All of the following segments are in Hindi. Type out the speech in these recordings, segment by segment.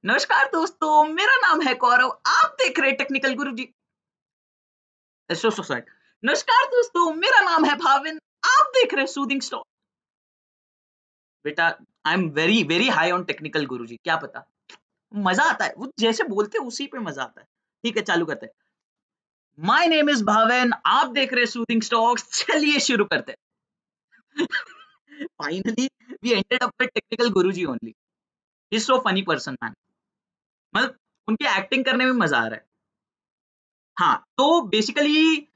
नमस्कार दोस्तों, मेरा नाम है गौरव। आप देख रहे हैं टेक्निकल गुरुजी। सॉरी। नमस्कार दोस्तों, मेरा नाम है भाविन। आप देख रहे हैं सूदिंग स्टॉक। बेटा, I am very very high on technical guruji. क्या पता, मजा आता है वो जैसे बोलते हैं उसी पे मजा आता है। ठीक है, चालू करते हैं। माय नेम इज भाविन, आप देख रहे हैं सूदिंग स्टॉक्स। चलिए शुरू करते हैं। Finally we ended up with technical Guruji only. He is so funny person man. मतलब उनकी एक्टिंग करने में मजा आ रहा है। हाँ, तो बेसिकली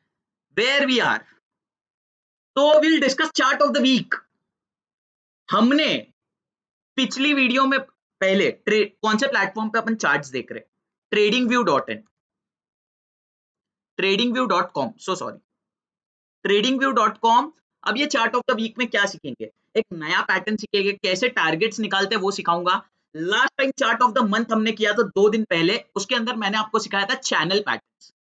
वेयर वी आर, तो will discuss chart of the week. हमने पिछली वीडियो में पहले कौन से प्लेटफॉर्म पे अपन चार्ट्स देख रहे हैं? Trading view dot in, trading view dot com, so sorry, trading view dot com. अब ये चार्ट ऑफ द वीक में क्या सीखेंगे? एक नया पैटर्न सीखेंगे, कैसे टारगेट्स निकालते हैं वो सिखाऊंगा। Last time chart of the month हमने किया था 2 दिन पहले, उसके अंदर मैंने आपको सिखाया था चैनल पैटर्न्स,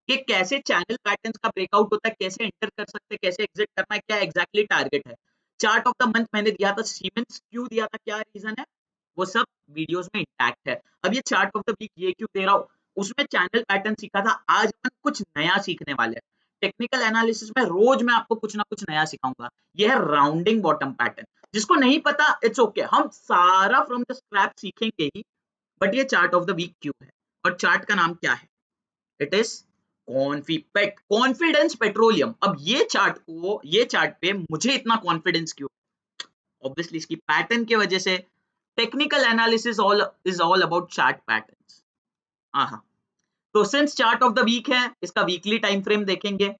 कि कैसे चैनल पैटर्न्स का ब्रेकआउट होता है, कैसे एंटर कर सकते हैं, कैसे एग्जिट करना है, क्या एग्जैक्टली टारगेट है। चार्ट ऑफ द मंथ मैंने दिया था, सीमेंस क्यों दिया था, क्या रीजन है, वो सब वीडियोस में इंटैक्ट है। अब ये चार्ट ऑफ द वीक ये क्यों दे रहा हूं, उसमें चैनल पैटर्न सीखा था। आज अपन कुछ नया सीखने वाले हैं। टेक्निकल एनालिसिस में रोज मैं आपको कुछ ना कुछ नया सिखाऊंगा। ये है राउंडिंग बॉटम पैटर्न। जिसको नहीं पता इट्स ओके, हम सारा फ्रॉम द स्क्रैच सीखेंगे ही। बट ये चार्ट ऑफ द वीक क्यों है, और चार्ट का नाम क्या है? It is confidence petroleum. अब ये चार्ट पे मुझे इतना कॉन्फिडेंस क्यों? ऑब्वियसली इसकी पैटर्न की वजह से। Technical analysis all is all about chart patterns. हाँ, तो since chart of the week है, इसका वीकली टाइम फ्रेम देखेंगे।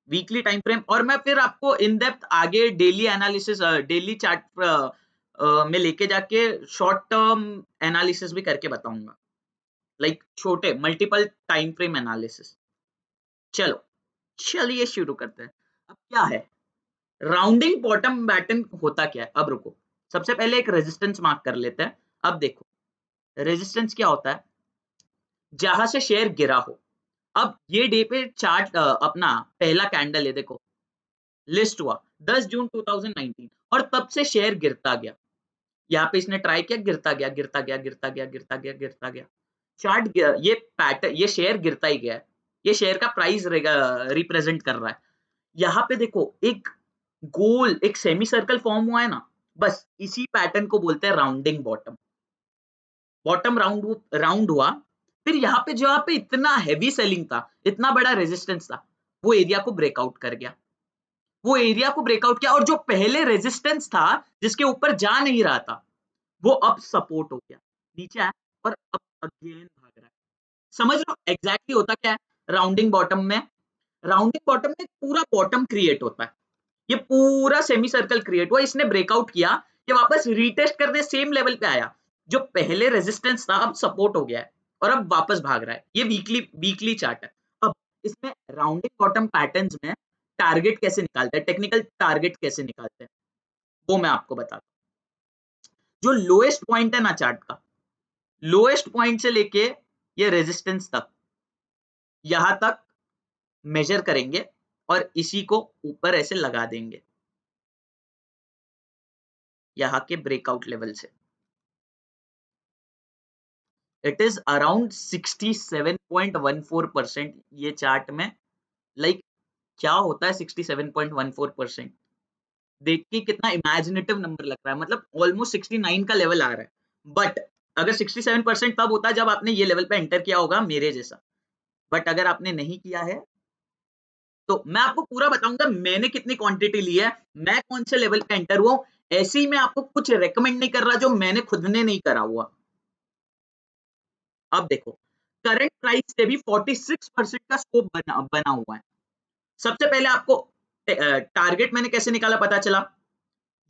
वीकली टाइम फ्रेम, और मैं फिर आपको इन डेप्थ आगे डेली एनालिसिस, डेली चार्ट में लेके जाके शॉर्ट टर्म एनालिसिस भी करके बताऊंगा, लाइक छोटे मल्टीपल टाइम फ्रेम एनालिसिस। चलो, चलिए शुरू करते हैं। अब क्या है राउंडिंग बॉटम पैटर्न, होता क्या है? अब रुको, सबसे पहले एक रेजिस्टेंस मार्क कर लेते हैं। अब देखो, रेजिस्टेंस क्या होता है? जहां से शेयर गिरा हो। अब ये डे पे चार्ट अपना पहला कैंडल है, देखो लिस्ट हुआ 10 जून 2019, और तब से शेयर गिरता गया। यहाँ पे इसने ट्राई किया, गिरता गया, गिरता गया, गिरता गया, गिरता गया, गिरता गया। ये पैटर्न, ये शेयर गिरता ही गया है। ये शेयर का प्राइस रिप्रेजेंट कर रहा है। यहाँ पे देखो एक गोल, एक सेमी सर्कल फॉर्म हुआ है ना, बस इसी पैटर्न को बोलते हैं राउंडिंग बॉटम। बॉटम राउंड हुआ, फिर यहाँ पे जहाँ पे इतना हेवी सेलिंग था, इतना बड़ा रेजिस्टेंस था, वो एरिया को ब्रेकआउट कर गया। वो एरिया को ब्रेकआउट किया, और जो पहले रेजिस्टेंस था जिसके ऊपर जा नहीं रहा था, वो अब सपोर्ट हो गया, नीचे आया, और अब अगेन भाग रहा है। समझ लो एग्जैक्टली होता क्या है राउंडिंग बॉटम में? राउंडिंग बॉटम में पूरा बॉटम क्रिएट होता है। ये पूरा सेमी सर्कल क्रिएट हुआ, इसने ब्रेकआउट किया, ये वापस रीटेस्ट करने सेम लेवल पे आया। जो पहले रेजिस्टेंस था अब सपोर्ट हो गया है, और अब वापस भाग रहा है। ये वीकली वीकली चार्ट है। अब इसमें राउंडिंग बॉटम पैटर्न्स में टारगेट कैसे निकालते हैं, टेक्निकल टारगेट कैसे निकालते हैं, वो मैं आपको बताता हूं। जो लोएस्ट पॉइंट है ना चार्ट का, लोएस्ट पॉइंट से लेके ये रेजिस्टेंस तक, यहां तक मेजर करेंगे, और इसी को ऊपर ऐसे लगा देंगे यहाँ के ब्रेकआउट लेवल से। इट इज अराउंड 67.14% ये चार्ट में। लाइक क्या होता है 67.14%? देख के कितना इमेजिनेटिव नंबर लग रहा है, मतलब ऑलमोस्ट 69 का लेवल आ रहा है। बट अगर 67% तब होता है जब आपने ये लेवल पे एंटर किया होगा मेरे जैसा। बट अगर आपने नहीं किया है, तो मैं आपको पूरा बताऊंगा मैंने कितनी क्वांटिटी ली है, मैं कौन से लेवल पे एंटर हुआ। ऐसे ही मैं आपको कुछ रेकमेंड नहीं कर रहा जो मैंने खुद ने नहीं करा हुआ। अब देखो, करंट प्राइस से भी 46% का स्कोप बना हुआ है। सबसे पहले आपको टारगेट मैंने कैसे निकाला पता चला?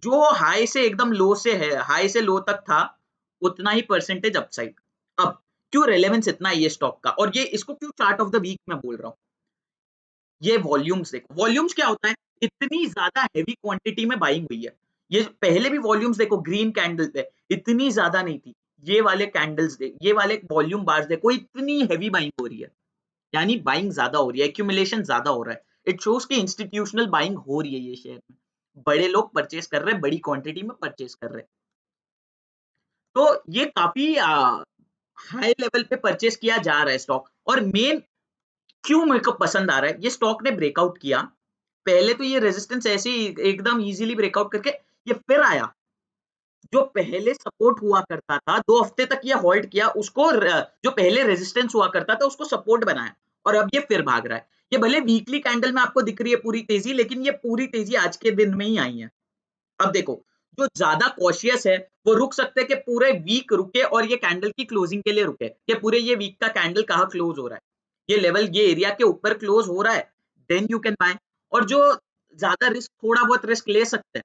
जो हाई से एकदम लो से है, हाई से लो तक था, उतना ही परसेंटेज अपसाइड। अब क्यों रेलेवेंस इतना है ये स्टॉक का, और ये इसको क्यों चार्ट ऑफ द वीक में बोल रहा हूँ? ये वॉल्यूम्स देखो, वॉल्यूम्स क्या होता है? इतनी ज्यादा हेवी क्वांटिटी में बाइंग हुई है। ये पहले भी वॉल्यूम्स देखो, ग्रीन कैंडल पे इतनी ज्यादा नहीं थी। ये वाले कैंडल्स देख, ये वाले वॉल्यूम बार्स देखो, इतनी हेवी बाइंग हो रही है। यानी बाइंग ज्यादा हो रही है, एक्यूमुलेशन ज्यादा हो रहा है। इट शोज कि इंस्टीट्यूशनल बाइंग हो रही है ये शेयर में। बड़े लोग परचेस कर रहे हैं, बड़ी क्वांटिटी में परचेस कर रहे हैं। तो ये काफ़ी हाई लेवल पे परचेज़ किया जा रहा है स्टॉक और मेन क्यों मेरे को पसंद आ रहा है, ये स्टॉक ने ब्रेकआउट किया। पहले तो ये रेजिस्टेंस ऐसे ही एकदम ईज़िली ब्रेकआउट करके ये फिर आया। जो पहले सपोर्ट हुआ करता था, 2 हफ्ते तक ये होल्ड किया, उसको जो पहले रेजिस्टेंस हुआ करता था, उसको सपोर्ट बनाया और अब ये फिर भाग रहा है। ये भले वीकली कैंडल में आपको दिख रही है पूरी तेज़ी, लेकिन ये पूरी तेज़ी आज के दिन में ही आई है। अब देखो, जो ज़्यादा कॉशियस है, वो रुक सकते हैं कि पूरे वीक रुके और ये कैंडल की क्लोजिंग के लिए रुके, कि पूरे ये वीक का कैंडल कहाँ क्लोज़ हो रहा है। ये लेवल, ये एरिया के ऊपर क्लोज़ हो रहा है, देन यू कैन बाय। और जो ज़्यादा रिस्क, थोड़ा बहुत रिस्क ले सकते हैं,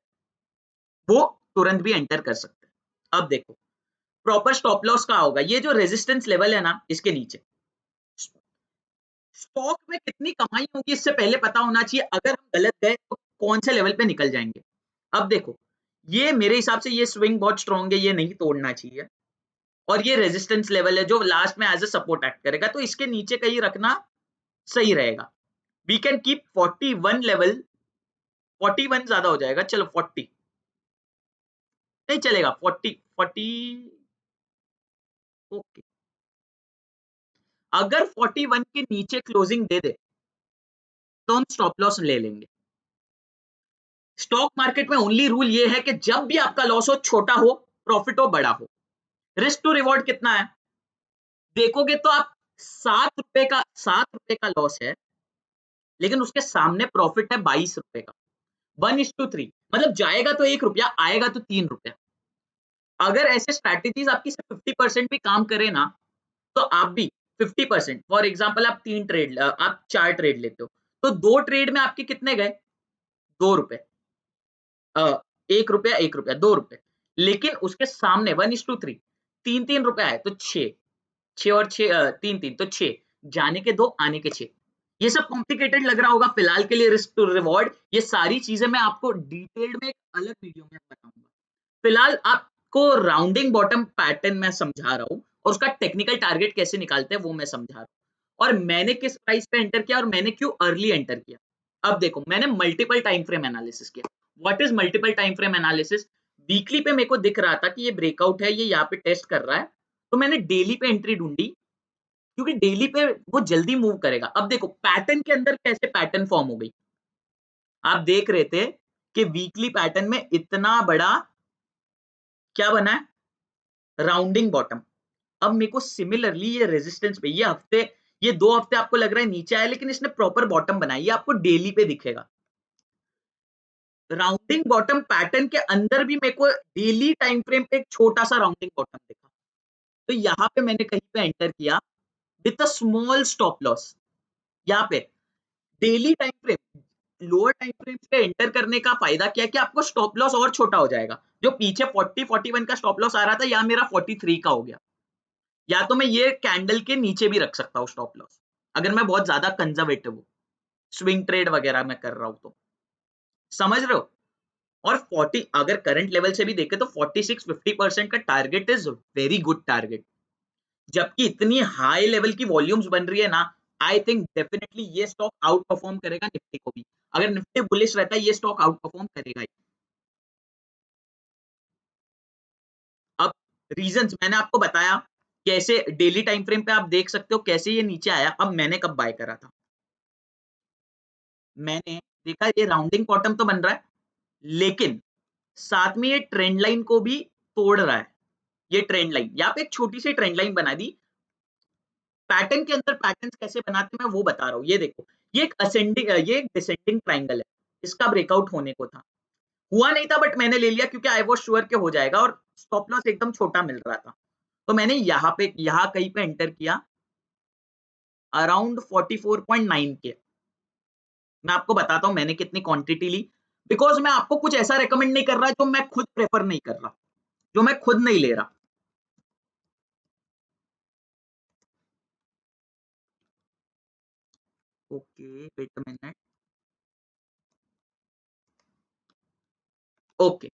वो तुरंत भी एंटर कर सकते हैं। अब देखो, प्रॉपर स्टॉप लॉस कहाँ होगा? ये जो रेजिस्टेंस लेवल है ना, इसके नीचे। स्टॉक में कितनी कमाई होगी इससे पहले पता होना चाहिए, अगर हम गलत गए तो कौन से लेवल पे निकल जाएँगे। अब देखो, ये मेरे हिसाब से ये स्विंग बहुत स्ट्रॉन्ग है, ये नहीं तोड़ना चाहिए और ये रेजिस्टेंस लेवल है जो लास्ट में एज़ अ सपोर्ट एक्ट करेगा, तो इसके नीचे कहीं रखना सही रहेगा। वी कैन कीप 41 लेवल, 41 ज़्यादा हो जाएगा, चलो 40 नहीं चलेगा, 40 40 ओके। अगर 41 के नीचे क्लोजिंग दे दे, तो हम स्टॉप लॉस ले लेंगे। स्टॉक मार्केट में ओनली रूल ये है कि जब भी आपका लॉस हो, छोटा हो, प्रॉफिट हो, बड़ा हो। रिस्क टू रिवॉर्ड कितना है? देखोगे तो आप ₹7 का लॉस है, लेकिन उसके सामने प्रॉफिट है ₹22 का। 1:3 मतलब जाएगा तो ₹1, आएगा तो ₹3। अगर ऐसे स्ट्रैटेजीज़ आपकी सिर्फ 50% भी काम करे ना, तो आप भी 50% फॉर एग्ज़ाम्पल आप 3 ट्रेड आप 4 ट्रेड लेते हो, तो 2 ट्रेड में आपके कितने गए? ₹2 ₹1 ₹1 ₹2 लेकिन उसके सामने 1:3 3-3 रुपए आए तो 6 6 और 6 3-3 तो 6 जाने के 2 आने के 6 ये सब कॉम्प्लिकेटेड लग रहा होगा फिलहाल के लिए रिस्क टू रिवॉर्ड ये सारी चीजें मैं आपको डिटेल्ड में एक अलग वीडियो में बताऊंगा। फिलहाल आपको राउंडिंग बॉटम पैटर्न मैं समझा रहा हूँ और उसका टेक्निकल टारगेट कैसे निकालते हैं वो मैं समझा रहा हूँ और मैंने किस प्राइस पे एंटर किया और मैंने क्यों अर्ली एंटर किया। अब देखो मैंने मल्टीपल टाइम फ्रेम एनालिसिस किया। What is multiple time frame analysis? Weekly पे मेरे को दिख रहा था कि ये ब्रेकआउट है, ये यहाँ पे टेस्ट कर रहा है, तो मैंने डेली पे एंट्री ढूंढी क्योंकि डेली पे वो जल्दी मूव करेगा। अब देखो पैटर्न के अंदर कैसे पैटर्न फॉर्म हो गई, आप देख रहे थे कि वीकली पैटर्न में इतना बड़ा क्या बना है, राउंडिंग बॉटम। अब मेरे को सिमिलरली ये रेजिस्टेंस पे ये हफ्ते, ये 2 हफ्ते आपको लग रहा है नीचे आया लेकिन इसने प्रॉपर बॉटम बनाई, ये आपको डेली पे दिखेगा। राउंडिंग बॉटम पैटर्न के अंदर भी मेरे को डेली टाइम फ्रेम पे एक छोटा-सा राउंडिंग बॉटम दिखा। तो यहाँ पे मैंने कहीं पे एंटर किया with a small stop loss. यहाँ पे daily time frame, lower time frame पे एंटर करने का फायदा क्या है कि आपको स्टॉप लॉस और छोटा हो जाएगा। जो पीछे 40-41 का स्टॉप लॉस आ रहा था, यहाँ मेरा 43 का हो गया। या तो मैं ये कैंडल के नीचे भी रख सकता हूँ स्टॉप लॉस, अगर मैं बहुत ज्यादा कंजर्वेटिव हूँ, स्विंग ट्रेड वगैरह मैं कर रहा हूँ तो। समझ रहे हो? और 40 अगर करंट लेवल से भी देखें तो 46-50% का target is very good target. जबकि इतनी हाई लेवल की वॉल्यूम्स बन रही है ना, आई थिंक डेफिनेटली ये स्टॉक आउट परफॉर्म करेगा निफ्टी को भी। अगर निफ्टी बुलिश रहता है ये स्टॉक आउट परफॉर्म करेगा ही। अब रीजंस मैंने आपको बताया, कैसे डेली टाइम फ्रेम पे आप देख सकते हो कैसे ये नीचे आया। अब मैंने कब बाय करा था, मैंने देखा ये राउंडिंग बॉटम तो बन रहा है, लेकिन साथ में ये ट्रेंड लाइन को भी तोड़ रहा है। ये ट्रेंड लाइन, यहाँ पे एक छोटी सी ट्रेंड लाइन बना दी। पैटर्न के अंदर पैटर्न्स कैसे बनाते हैं मैं वो बता रहा हूँ। ये देखो, ये एक असेंडिंग, ये एक डिसेंडिंग ट्रायंगल है, इसका ब्रेकआउट होने को था, हुआ नहीं था बट मैंने ले लिया क्योंकि आई वाज श्योर के हो जाएगा और स्टॉप लॉस एकदम छोटा मिल रहा था। तो मैंने यहाँ पे, यहाँ कहीं पे एंटर किया अराउंड 44.9 के। मैं आपको बताता हूँ मैंने कितनी क्वांटिटी ली, बिकॉज मैं आपको कुछ ऐसा रेकमेंड नहीं कर रहा जो मैं खुद प्रेफर नहीं कर रहा, जो मैं खुद नहीं ले रहा। Okay wait a minute. Okay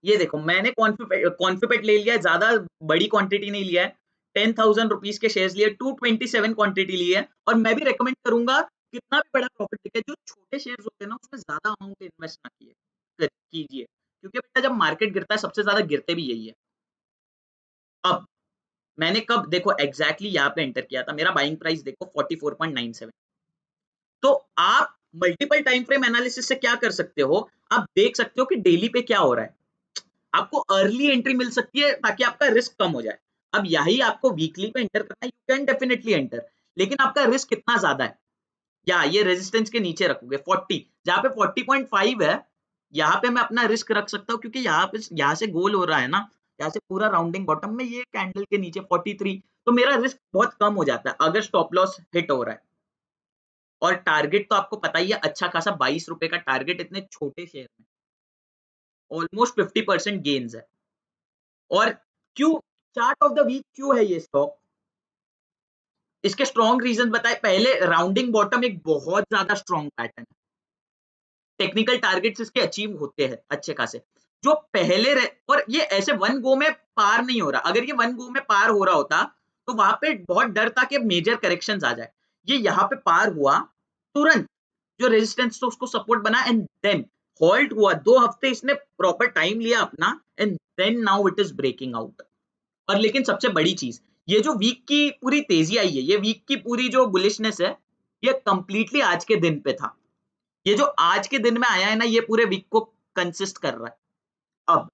ये देखो मैंने कॉन्फिपेट ले लिया है, ज्यादा बड़ी क्वांटिटी नहीं लिया है, 10,000 रुपीज के शेयर्स लिए, 227 क्वांटिटी ली है और मैं भी रेकमेंड करूंगा कितना भी बड़ा प्रॉफिट दिखे, जो छोटे शेयर्स होते हैं ना उसमें ज़्यादा अमाउंट इन्वेस्ट ना कीजिए, क्योंकि बेटा जब मार्केट गिरता है सबसे ज़्यादा गिरते भी यही है। अब मैंने कब देखो एग्ज़ैक्टली यहाँ पे एंटर किया था, मेरा बाइंग प्राइस देखो 44.97। तो आप मल्टीपल टाइम फ्रेम एनालिसिस से क्या कर सकते हो, आप देख सकते हो कि डेली पे क्या हो रहा है। आपको अर्ली एंट्री मिल सकती है ताकि आपका रिस्क कम हो जाए। अब यही आपको वीकली पे एंटर करना है, यू कैन डेफिनिटली एंटर, लेकिन आपका रिस्क कितना ज़्यादा है। या ये रेजिस्टेंस के नीचे रखोगे 40, जहाँ पे 40.5 है, यहाँ पे मैं अपना रिस्क रख सकता हूँ, क्योंकि यहाँ से गोल हो रहा है ना, यहाँ से पूरा राउंडिंग बॉटम में ये कैंडल के नीचे 43, तो मेरा रिस्क बहुत कम हो जाता है अगर स्टॉप लॉस हिट हो रहा है। और टारगेट तो आपको पता ही है, अच्छा खासा 22 रुपए का टारगेट इतने छोटे शेयर में, ऑलमोस्ट 50% गेन्स है। और क्यों चार्ट ऑफ द वीक क्यों है ये स्टॉक, इसके स्ट्रॉन्ग रीजन बताए। पहले राउंडिंग बॉटम एक बहुत ज्यादा स्ट्रॉन्ग पैटर्न है, टेक्निकल टारगेट्स इसके अचीव होते हैं अच्छे खासे, जो पहले और ये ऐसे वन गो में पार नहीं हो रहा। अगर ये वन गो में पार हो रहा होता तो वहां पे बहुत डर था कि मेजर करेक्शंस आ जाए। ये यहाँ पे पार हुआ तुरंत, जो रेजिस्टेंस तो उसको सपोर्ट बना, एंड देन हॉल्ट हुआ। 2 हफ्ते इसने प्रॉपर टाइम लिया अपना, and then now it is breaking out. और लेकिन सबसे बड़ी चीज, ये जो वीक की पूरी तेजी आई है, ये वीक की पूरी जो बुलिशनेस है, ये कंप्लीटली आज के दिन पे था। ये जो आज के दिन में आया है ना, ये पूरे वीक को कंसिस्ट कर रहा है। अब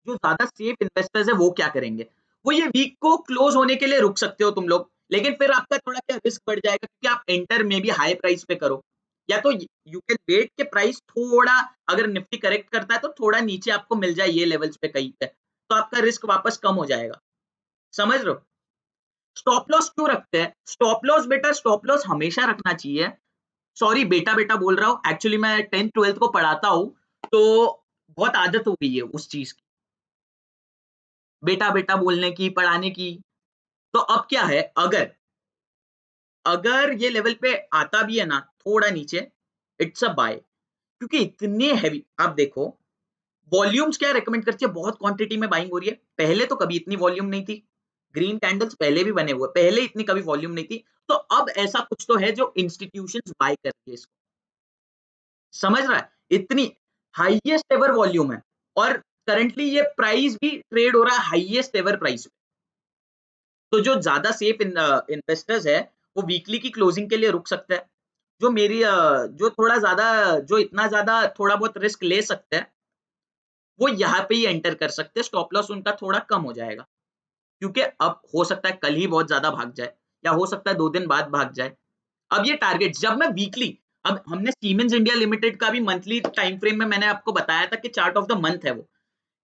जो ज्यादा सेफ इन्वेस्टर्स है वो क्या करेंगे, वो ये वीक को क्लोज होने के लिए रुक सकते हो तुम लोग, लेकिन फिर आपका थोड़ा क्या रिस्क बढ़ जाएगा, क्योंकि आप एंटर में भी हाई प्राइस पे करो। या तो यू कैन वेट के प्राइस थोड़ा, अगर निफ्टी करेक्ट करता है तो थोड़ा नीचे आपको मिल जाए ये लेवल्स पे कहीं पे, तो आपका रिस्क वापस कम हो जाएगा। समझ रहे हो। स्टॉप लॉस क्यों रखते हैं, स्टॉप लॉस बेटा, स्टॉप लॉस हमेशा रखना चाहिए। सॉरी बेटा बेटा बोल रहा हूँ, एक्चुअली मैं 10th 12th को पढ़ाता हूँ, तो बहुत आदत हो गई है उस चीज की, बेटा बेटा बोलने की, पढ़ाने की। तो अब क्या है, अगर अगर ये लेवल पे आता भी है ना थोड़ा नीचे, इट्स अ बाय, क्योंकि इतने हैवी, आप देखो वॉल्यूम्स क्या रेकमेंड करती है, बहुत क्वांटिटी में बाइंग हो रही है। पहले तो कभी इतनी वॉल्यूम नहीं थी, ग्रीन कैंडल्स पहले भी बने हुए, पहले इतनी कभी वॉल्यूम नहीं थी। तो अब ऐसा कुछ तो है जो इंस्टीट्यूशंस बाय कर रही है इसको, समझ रहा है। इतनी हाईएस्ट एवर वॉल्यूम है, और करंटली ये प्राइस भी ट्रेड हो रहा है हाईएस्ट एवर प्राइस। तो जो ज्यादा सेफ इन्वेस्टर्स है वो वीकली की क्लोजिंग के लिए रुक सकता है। जो मेरी जो थोड़ा ज्यादा, जो इतना ज्यादा थोड़ा बहुत रिस्क ले सकते हैं, वो यहाँ पे ही एंटर कर सकते हैं, स्टॉप लॉस उनका थोड़ा कम हो जाएगा। क्योंकि अब हो सकता है कल ही बहुत ज्यादा भाग जाए, या हो सकता है 2 दिन बाद भाग जाए। अब ये टारगेट जब मैं वीकली, अब हमने सीमेंस इंडिया लिमिटेड का भी मंथली टाइम फ्रेम में मैंने आपको बताया था कि चार्ट ऑफ द मंथ है वो,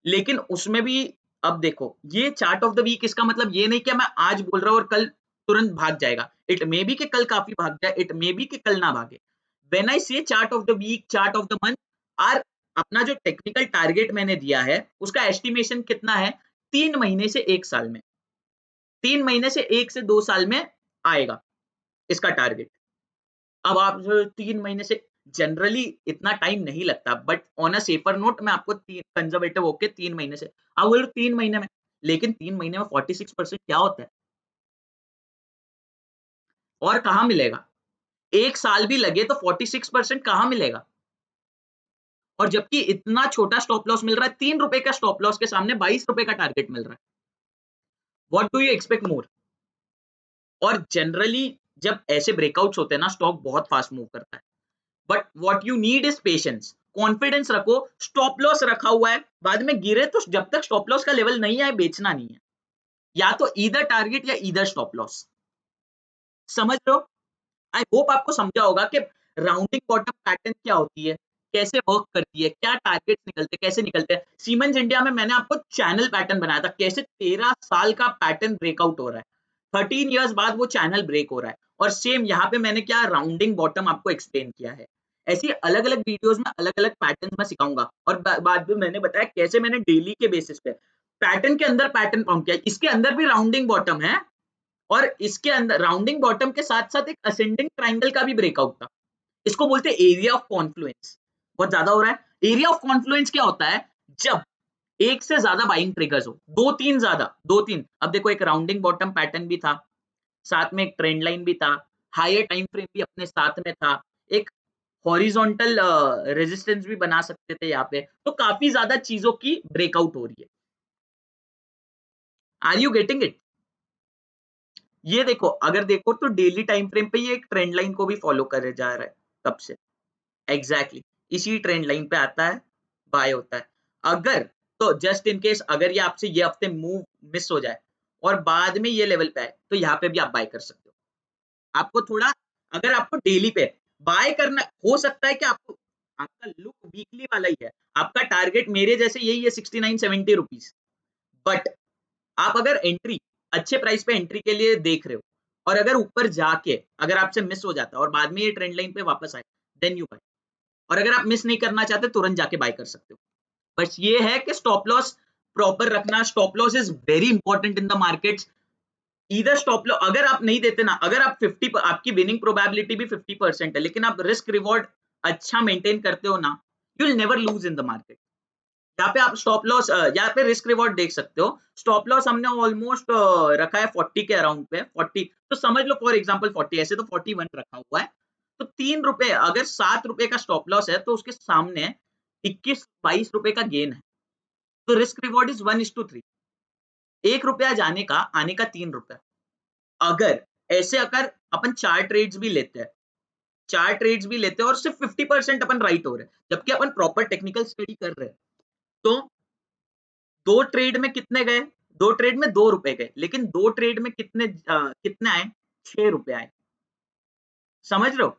लेकिन उसमें भी अब देखो ये चार्ट ऑफ द वीक, इसका मतलब ये नहीं कि मैं आज बोल रहा हूँ और कल तुरंत भाग जाएगा। इट मे बी कि कल काफी भाग जाए, इट मे बी कि कल ना भागे। When I say chart of the week, chart of the month, आर अपना जो टेक्निकल टारगेट मैंने दिया है उसका एस्टिमेशन कितना है, 3 महीने से 1 साल में, 3 महीने से 1 से 2 साल में आएगा इसका टारगेट। अब आप जो 3 महीने से, जनरली इतना टाइम नहीं लगता, but on a safer note मैं आपको कंजर्वेटिव होके 3 महीने से, आप बोलो 3 महीने में, लेकिन 3 महीने में 46% क्या होता है, और कहाँ मिलेगा। 1 साल भी लगे तो 46% कहाँ मिलेगा। और जबकि इतना छोटा स्टॉप लॉस मिल रहा है, 3 रुपए का स्टॉप लॉस के सामने 22 रुपए का टारगेट मिल रहा है। What do you expect more. और जनरली जब ऐसे ब्रेकआउट्स होते हैं ना, स्टॉक बहुत फास्ट मूव करता है, but what you need is patience, confidence रखो। स्टॉप लॉस रखा हुआ है, बाद में गिरे तो जब तक स्टॉप लॉस का लेवल नहीं आए बेचना नहीं है, या तो ईदर टारगेट या ईदर स्टॉप लॉस। समझ लो। आई होप आपको समझा होगा कि राउंडिंग बॉटम पैटर्न क्या होती है, कैसे वर्क करती है, क्या टारगेट निकलते हैं, कैसे निकलते हैं। सीमेंस इंडिया में मैंने आपको चैनल पैटर्न बनाया था, कैसे 13 साल का पैटर्न ब्रेकआउट हो रहा है, 13 इयर्स बाद वो चैनल ब्रेक हो रहा है। और सेम यहाँ पे मैंने क्या राउंडिंग बॉटम आपको एक्सप्लेन किया है। ऐसी अलग अलग वीडियोस में अलग अलग पैटर्न में सिखाऊंगा, और बाद में मैंने बताया कैसे मैंने डेली के बेसिस पे पैटर्न के अंदर पैटर्न फॉर्म किया। इसके अंदर भी राउंडिंग बॉटम है, और इसके अंदर राउंडिंग बॉटम के साथ साथ एक असेंडिंग ट्राइंगल का भी ब्रेकआउट था। इसको बोलते हैं एरिया ऑफ कॉन्फ्लुएंस। बहुत ज्यादा हो रहा है। एरिया ऑफ कॉन्फ्लुएंस क्या होता है, जब एक से ज्यादा बाइंग ट्रिगर्स हो, दो तीन ज्यादा, दो तीन। अब देखो एक राउंडिंग बॉटम पैटर्न भी था, साथ में एक ट्रेंड लाइन भी था, हायर टाइम फ्रेम भी अपने साथ में था, एक हॉरिजॉन्टल रेजिस्टेंस भी बना सकते थे यहाँ पे, तो काफ़ी ज़्यादा चीज़ों की ब्रेकआउट हो रही है। Are you getting it? ये देखो, अगर देखो तो डेली टाइम फ्रेम पे ये एक ट्रेंड लाइन को भी फॉलो करे जा रहा है तब से। एग्जैक्टली इसी ट्रेंड लाइन पे आता है, बाय होता है। अगर तो जस्ट इन केस अगर ये आपसे ये हफ्ते मूव मिस हो जाए और बाद में ये लेवल पे आए तो यहाँ पे भी आप बाय कर सकते हो। आपको थोड़ा, अगर आपको डेली पे बाय करना, हो सकता है कि आपको, आपका लुक वीकली वाला ही है, आपका टारगेट मेरे जैसे यही है 69-70 रुपीज, बट आप अगर एंट्री अच्छे प्राइस पे एंट्री के लिए देख रहे हो और अगर ऊपर जाके अगर आपसे मिस हो जाता है और बाद में ये ट्रेंड लाइन पे वापस आए, देन यू बाय। और अगर आप मिस नहीं करना चाहते तुरंत जाके बाय कर सकते हो। बस ये है कि स्टॉप लॉस प्रॉपर रखना, stop loss is very important in the markets. इधर स्टॉप लॉस अगर आप नहीं देते ना, अगर आप 50, आपकी विनिंग प्रोबेबिलिटी भी 50% है लेकिन आप रिस्क रिवॉर्ड अच्छा मेंटेन करते हो ना, you will never lose in the market. यहाँ पे आप स्टॉप लॉस, यहाँ पे रिस्क रिवॉर्ड देख सकते हो। स्टॉप लॉस हमने ऑलमोस्ट रखा है 40 के अराउंड पे, 40 तो समझ लो फॉर एग्जांपल 40, ऐसे तो 41 रखा हुआ है। तो 3 रुपए, अगर 7 रुपए का स्टॉप लॉस है तो उसके सामने 21-22 रुपए का गेन है, तो रिस्क रिवॉर्ड इज 1:3। 1 रुपया जाने का, आने का 3 रुपया। अगर ऐसे अगर अपन 4 ट्रेड्स भी लेते हैं, 4 ट्रेड्स भी लेते हैं और सिर्फ 50% अपन राइट हो रहे हैं, जबकि अपन प्रॉपर टेक्निकल स्टडी कर रहे हैं, तो 2 ट्रेड में कितने गए? 2 ट्रेड में 2 रुपए गए, लेकिन 2 ट्रेड में कितने आए? 6 रुपए आए। समझ रहे हो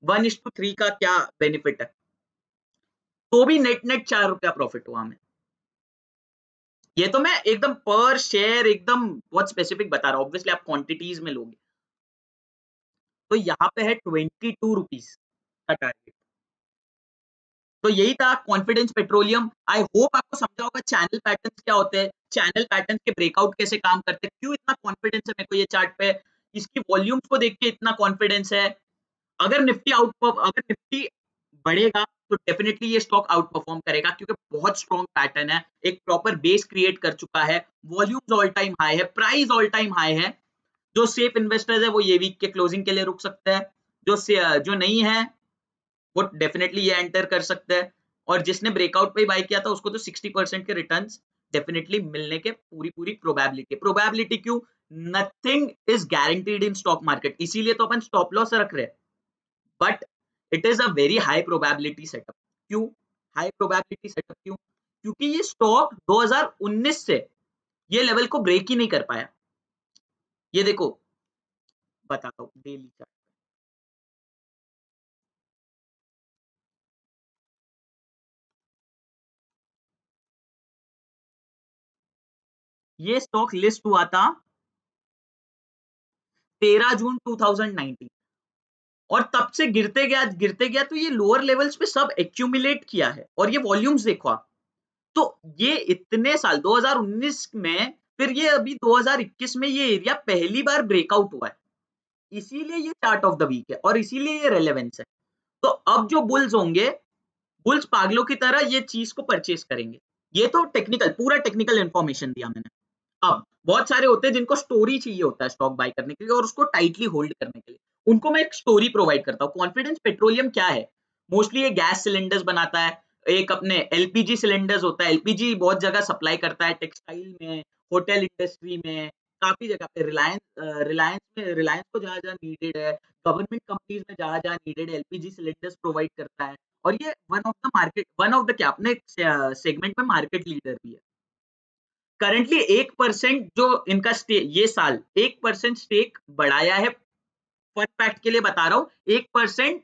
1:3 का क्या बेनिफिट है? तो भी नेट नेट 4 रुपया प्रॉफिट हुआ हमें। ये तो मैं एकदम पर शेयर एकदम बहुत स्पेसिफिक बता रहा हूँ, ऑब्वियसली आप क्वांटिटीज में लोगे। तो यहाँ पे है 22 रुपीज का टारगेट। तो यही था कॉन्फिडेंस पेट्रोलियम। आई होप आपको समझा होगा चैनल पैटर्न्स क्या होते हैं, चैनल पैटर्न्स के ब्रेकआउट कैसे काम करते हैं, क्यों इतना कॉन्फिडेंस है मेरे को ये चार्ट पे, इसकी वॉल्यूम्स को देख के इतना कॉन्फिडेंस है। अगर निफ्टी अगर निफ्टी बढ़ेगा तो डेफिनेटली ये स्टॉक आउट परफॉर्म करेगा, क्योंकि बहुत स्ट्रॉन्ग पैटर्न है, एक प्रॉपर बेस क्रिएट कर चुका है, वॉल्यूम्स ऑल टाइम हाई है, प्राइस ऑल टाइम हाई है। जो सेफ इन्वेस्टर्स है वो ये वीक के क्लोजिंग के लिए रुक सकते हैं, जो नहीं है वो डेफिनेटली ये एंटर कर सकता है। और जिसने ब्रेकआउट पे बाय किया था उसको तो 60% के रिटर्न्स डेफिनेटली मिलने के पूरी पूरी प्रोबेबिलिटी क्यों, nothing is guaranteed in stock market, इसीलिए तो अपन स्टॉप लॉस रख रहे हैं, but it is a very high probability setup. क्यों हाई प्रोबेबिलिटी सेटअप? क्यों? क्योंकि ये स्टॉक 2019 से ये लेवल को ब्रेक ही नहीं कर पाया। ये देखो, बताता हूँ डेली चार्ट। ये स्टॉक लिस्ट हुआ था 13 जून 2019, और तब से गिरते गया तो ये लोअर लेवल्स पे सब एक्यूमुलेट किया है, और ये वॉल्यूम्स देखो आप, तो ये इतने साल 2019 में, फिर ये अभी 2021 में ये एरिया पहली बार ब्रेकआउट हुआ है, इसीलिए ये चार्ट ऑफ द वीक है और इसीलिए ये रेलेवेंस है। तो अब जो बुल्स होंगे, बुल्स पागलों की तरह ये चीज को परचेस करेंगे। ये तो टेक्निकल, पूरा टेक्निकल इंफॉर्मेशन दिया मैंने। अब बहुत सारे होते हैं जिनको स्टोरी चाहिए होता है स्टॉक बाय करने के लिए और उसको टाइटली होल्ड करने के लिए, उनको मैं एक स्टोरी प्रोवाइड करता हूँ। कॉन्फिडेंस पेट्रोलियम क्या है? मोस्टली ये गैस सिलेंडर्स बनाता है, एक अपने एलपीजी सिलेंडर्स होता है, एलपीजी बहुत जगह सप्लाई करता है, टेक्सटाइल में, होटल इंडस्ट्री में, काफी जगह पे, रिलायंस को जहां जहां नीडेड है, गवर्नमेंट कंपनीज में जहां जहां नीडेड है, एलपीजी सिलेंडर्स प्रोवाइड करता है। और ये वन ऑफ द क्या अपने सेगमेंट में मार्केट लीडर भी है। करंटली 1% जो इनका ये साल 1% स्टेक बढ़ाया है। फन फैक्ट के लिए बता रहा हूं, 1%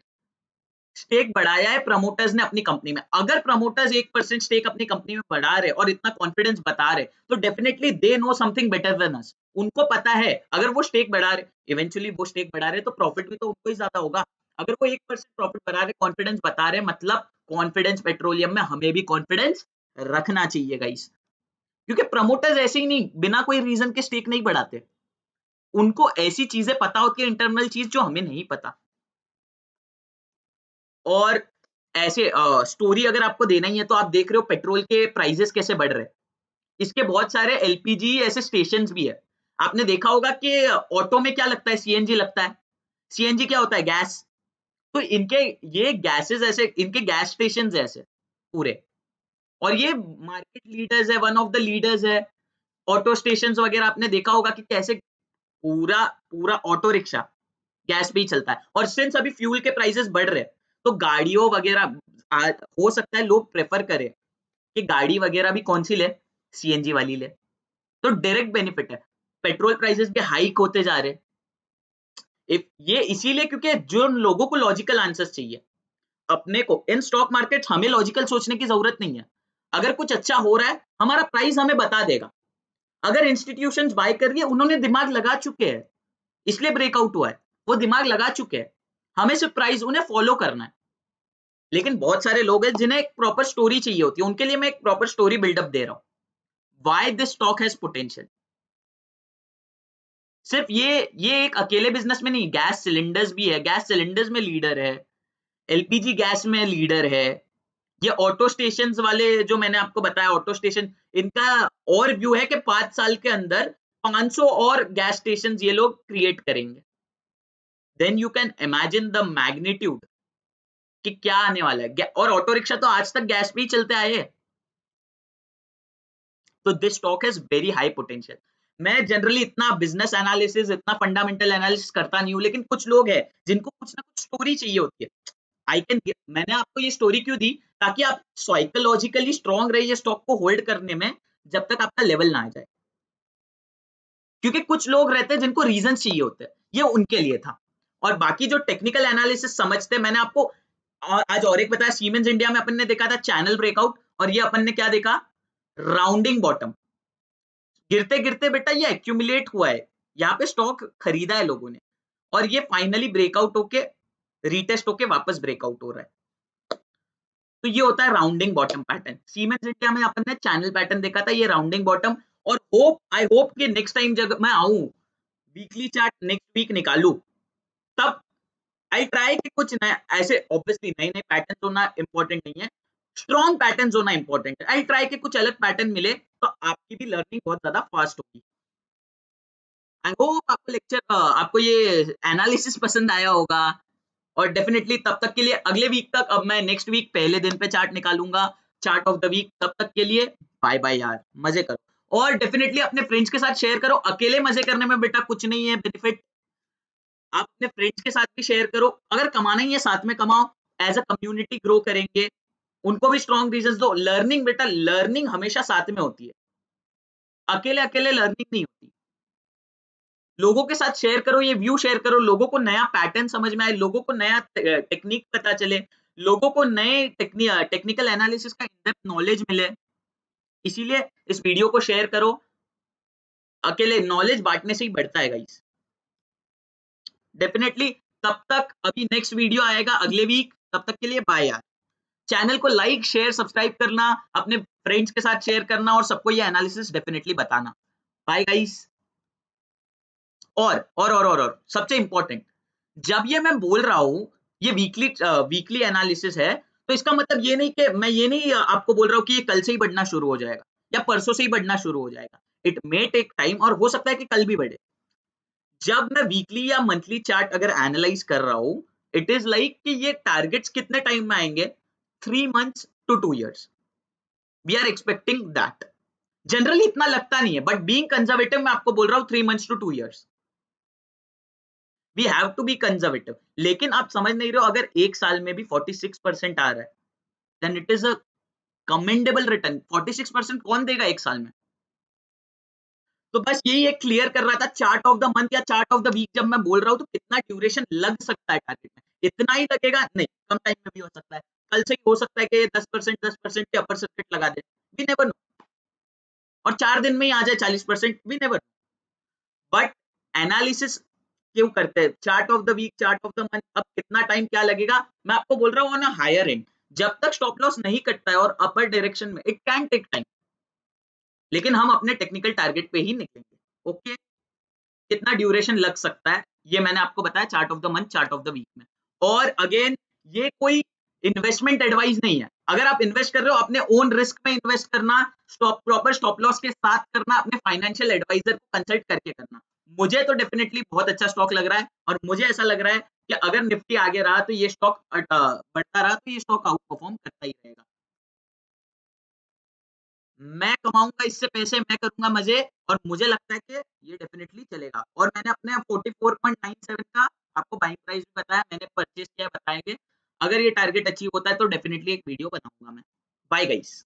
स्टेक बढ़ाया है प्रमोटर्स ने अपनी कंपनी में। अगर प्रमोटर्स 1% स्टेक अपनी कंपनी में बढ़ा रहे और इतना कॉन्फिडेंस बता रहे, तो definitely they know something better than us. उनको पता है अगर वो स्टेक बढ़ा रहे, इवेंचुअली वो स्टेक बढ़ा रहे, तो प्रॉफिट भी तो उनको ही ज्यादा होगा। अगर वो 1% प्रॉफिट बढ़ा रहे, कॉन्फिडेंस बता रहे, मतलब कॉन्फिडेंस पेट्रोलियम में हमें भी कॉन्फिडेंस रखना चाहिए गाइस, क्योंकि प्रमोटर्स ऐसे ही नहीं बिना कोई रीजन के स्टेक नहीं बढ़ाते। उनको ऐसी चीजें पता होती है, इंटरनल चीज जो हमें नहीं पता। और ऐसे स्टोरी अगर आपको देना ही है तो आप देख रहे हो पेट्रोल के प्राइसेस कैसे बढ़ रहे हैं। इसके बहुत सारे एलपीजी ऐसे स्टेशंस भी है। आपने देखा होगा कि ऑटो में क्या लगता है, सीएनजी लगता है। सीएनजी क्या होता है? गैस। तो इनके ये गैसेस ऐसे, इनके गैस स्टेशंस ऐसे पूरे, और ये मार्केट लीडर्स है, वन ऑफ द लीडर्स है। ऑटो स्टेशंस वगैरह आपने देखा होगा कि कैसे पूरा पूरा ऑटो रिक्शा गैस पे ही चलता है। और सिंस अभी फ्यूल के प्राइसेस बढ़ रहे हैं, तो गाड़ियों वगैरह हो सकता है लोग प्रेफर करें कि गाड़ी वगैरह भी कौन सी ले, सीएनजी वाली ले। तो डायरेक्ट बेनिफिट है। पेट्रोल प्राइसेस भी हाइक होते जा रहे हैं। ये इसीलिए क्योंकि जो लोगों को लॉजिकल आंसर्स चाहिए, अपने को इन स्टॉक मार्केट हमें लॉजिकल सोचने की जरूरत नहीं है। अगर कुछ अच्छा हो रहा है, हमारा प्राइस हमें बता देगा। अगर इंस्टीट्यूशंस बाय कर रही है, उन्होंने दिमाग लगा चुके हैं, इसलिए ब्रेकआउट हुआ है। वो दिमाग लगा चुके हैं, हमें सिर्फ प्राइस उन्हें फॉलो करना है। लेकिन बहुत सारे लोग हैं जिन्हें एक प्रॉपर स्टोरी चाहिए होती है, उनके लिए मैं एक प्रॉपर स्टोरी बिल्डअप दे रहा हूँ। Why this stock has potential. सिर्फ ये एक अकेले बिजनेस में नहीं, गैस सिलेंडर्स भी है, गैस सिलेंडर्स में लीडर है, एलपीजी गैस में लीडर है। ये ऑटो स्टेशंस वाले जो मैंने आपको बताया, ऑटो स्टेशन, इनका और व्यू है कि 5 साल के अंदर 500 और गैस स्टेशन ये लोग क्रिएट करेंगे। Then you can imagine the magnitude कि क्या आने वाला है। और ऑटो रिक्शा तो आज तक गैस पे ही चलते आए हैं। तो this stock has very high potential. मैं जनरली इतना बिजनेस एनालिसिस, इतना फंडामेंटल एनालिसिस करता नहीं हूँ, लेकिन कुछ लोग हैं जिनको कुछ ना कुछ स्टोरी चाहिए होती है। आई कैन, मैंने आपको ये स्टोरी क्यों दी, ताकि आप साइकोलॉजिकली स्ट्रांग रहिए स्टॉक को होल्ड करने में, जब तक आपका लेवल ना आ जाए। क्योंकि कुछ लोग रहते हैं जिनको रीजन चाहिए होते हैं, ये उनके लिए था। और बाकी जो टेक्निकल एनालिसिस समझते हैं, मैंने आपको आज और एक बताया, सीमेंस इंडिया में अपन ने देखा था चैनल ब्रेकआउट, और ये अपन ने क्या देखा, राउंडिंग बॉटम। गिरते गिरते बेटा ये एक्यूमुलेट हुआ है, यहाँ पे स्टॉक खरीदा है लोगों ने, और ये फाइनली ब्रेकआउट होके, रीटेस्ट होके वापस ब्रेकआउट हो रहा है। तो ये होता है rounding bottom pattern. Siemens India में अपन ने चैनल पैटर्न देखा था, ये राउंडिंग बॉटम। और आई होप कि नेक्स्ट टाइम जब मैं आऊं, वीकली चार्ट नेक्स्ट वीक निकालू, तब आई ट्राई कि कुछ नया, ऐसे ऑब्वियसली नए नए पैटर्न होना इंपॉर्टेंट नहीं है, स्ट्रॉन्ग पैटर्न होना इंपॉर्टेंट है। आई ट्राई कि कुछ अलग पैटर्न मिले, तो आपकी भी लर्निंग बहुत ज्यादा फास्ट होगी। आई होप आपको लेक्चर, आपको ये एनालिसिस पसंद आया होगा। और डेफिनेटली तब तक के लिए, अगले वीक तक, अब मैं नेक्स्ट वीक पहले दिन पे चार्ट निकालूंगा, चार्ट ऑफ द वीक। तब तक के लिए बाय बाय यार, मजे करो। और डेफिनेटली अपने फ्रेंड्स के साथ शेयर करो, अकेले मजे करने में बेटा कुछ नहीं है बेनिफिट। आप अपने फ्रेंड्स के साथ भी शेयर करो, अगर कमाना ही है साथ में कमाओ, एज अ कम्युनिटी ग्रो करेंगे। उनको भी स्ट्रॉन्ग रीजंस दो। लर्निंग बेटा, लर्निंग हमेशा साथ में होती है, अकेले अकेले लर्निंग नहीं होती। लोगों के साथ शेयर करो, ये व्यू शेयर करो, लोगों को नया पैटर्न समझ में आए, लोगों को नया टेक्निक पता चले, लोगों को नए टेक्निकल एनालिसिस का इन डेप्थ नॉलेज मिले। इसीलिए इस वीडियो को शेयर करो, अकेले नॉलेज बांटने से ही बढ़ता है गाइस। डेफिनेटली। तब तक, अभी नेक्स्ट वीडियो आएगा अगले वीक, तब तक के लिए बाय यार। चैनल को लाइक शेयर सब्सक्राइब करना, अपने फ्रेंड्स के साथ शेयर करना, और सबको ये एनालिसिस डेफिनेटली बताना। Bye guys. और सबसे इंपॉर्टेंट, जब ये मैं बोल रहा हूं, ये वीकली एनालिसिस है, तो इसका मतलब ये नहीं कि मैं ये नहीं आपको बोल रहा हूं कि ये कल से ही बढ़ना शुरू हो जाएगा या परसों से ही बढ़ना शुरू हो जाएगा। इट मे टेक टाइम, और हो सकता है कि कल भी बढ़े। जब मैं वीकली या मंथली चार्ट अगर एनालाइज कर रहा हूं, इट इज लाइक कि ये टारगेट्स कितने टाइम में आएंगे, 3 months to 2 years, we are expecting that. Generally इतना लगता नहीं है, बट बीइंग कंजर्वेटिव मैं आपको बोल रहा हूं 3 months to 2 years, we have to be conservative. लेकिन आप समझ नहीं रहे हो, अगर एक साल में भी 46% आ रहा है, then it is a commendable return. 46% कौन देगा एक साल में? तो बस यही एक क्लियर कर रहा था, चार्ट ऑफ द मंथ या चार्ट ऑफ द वीक जब मैं बोल रहा हूँ, तो कितना ड्यूरेशन लग सकता है टारगेट में, इतना ही लगेगा नहीं, कम टाइम में भी हो सकता है। कल से ही हो सकता है कि 10% के अपर सर्किट लगा दे, वी नेवर नो। और 4 दिन में ही आ जाए 40%, वी नेवर। बट एनालिसिस क्यों करते हैं, chart of the week, chart of the month, अब कितना टाइम क्या लगेगा, मैं आपको बोल रहा हूँ ऑन अ हायर एंड। जब तक स्टॉप लॉस नहीं कटता है और अपर डायरेक्शन में, इट कैन टेक टाइम, लेकिन हम अपने टेक्निकल टारगेट पे ही निकलेंगे। ओके, कितना ड्यूरेशन लग सकता है, ये मैंने आपको बताया chart of the month, chart of the week में। और अगेन, ये कोई इन्वेस्टमेंट एडवाइस नहीं है। अगर आप इन्वेस्ट कर रहे हो, अपने ओन रिस्क में इन्वेस्ट करना, प्रॉपर स्टॉप लॉस के साथ करना, अपने फाइनेंशियल एडवाइजर को कंसल्ट करके करना। मुझे तो डेफिनिटली बहुत अच्छा स्टॉक लग रहा है और मुझे ऐसा लग रहा है कि अगर निफ्टी आगे रहा तो ये स्टॉक बढ़ता रहा तो ये स्टॉक आउट परफॉर्म करता ही रहेगा। मैं कमाऊँगा इससे पैसे, मैं करूँगा मज़े और मुझे लगता है कि ये डेफिनिटली चलेगा और मैंने अपने 44.97 का आपको बाइंग प्राइस भी बताया, मैंने परचेज़ किया है बताएँगे। अगर ये टारगेट अचीव होता है तो डेफिनिटली एक वीडियो बनाऊँगा मैं। Bye guys.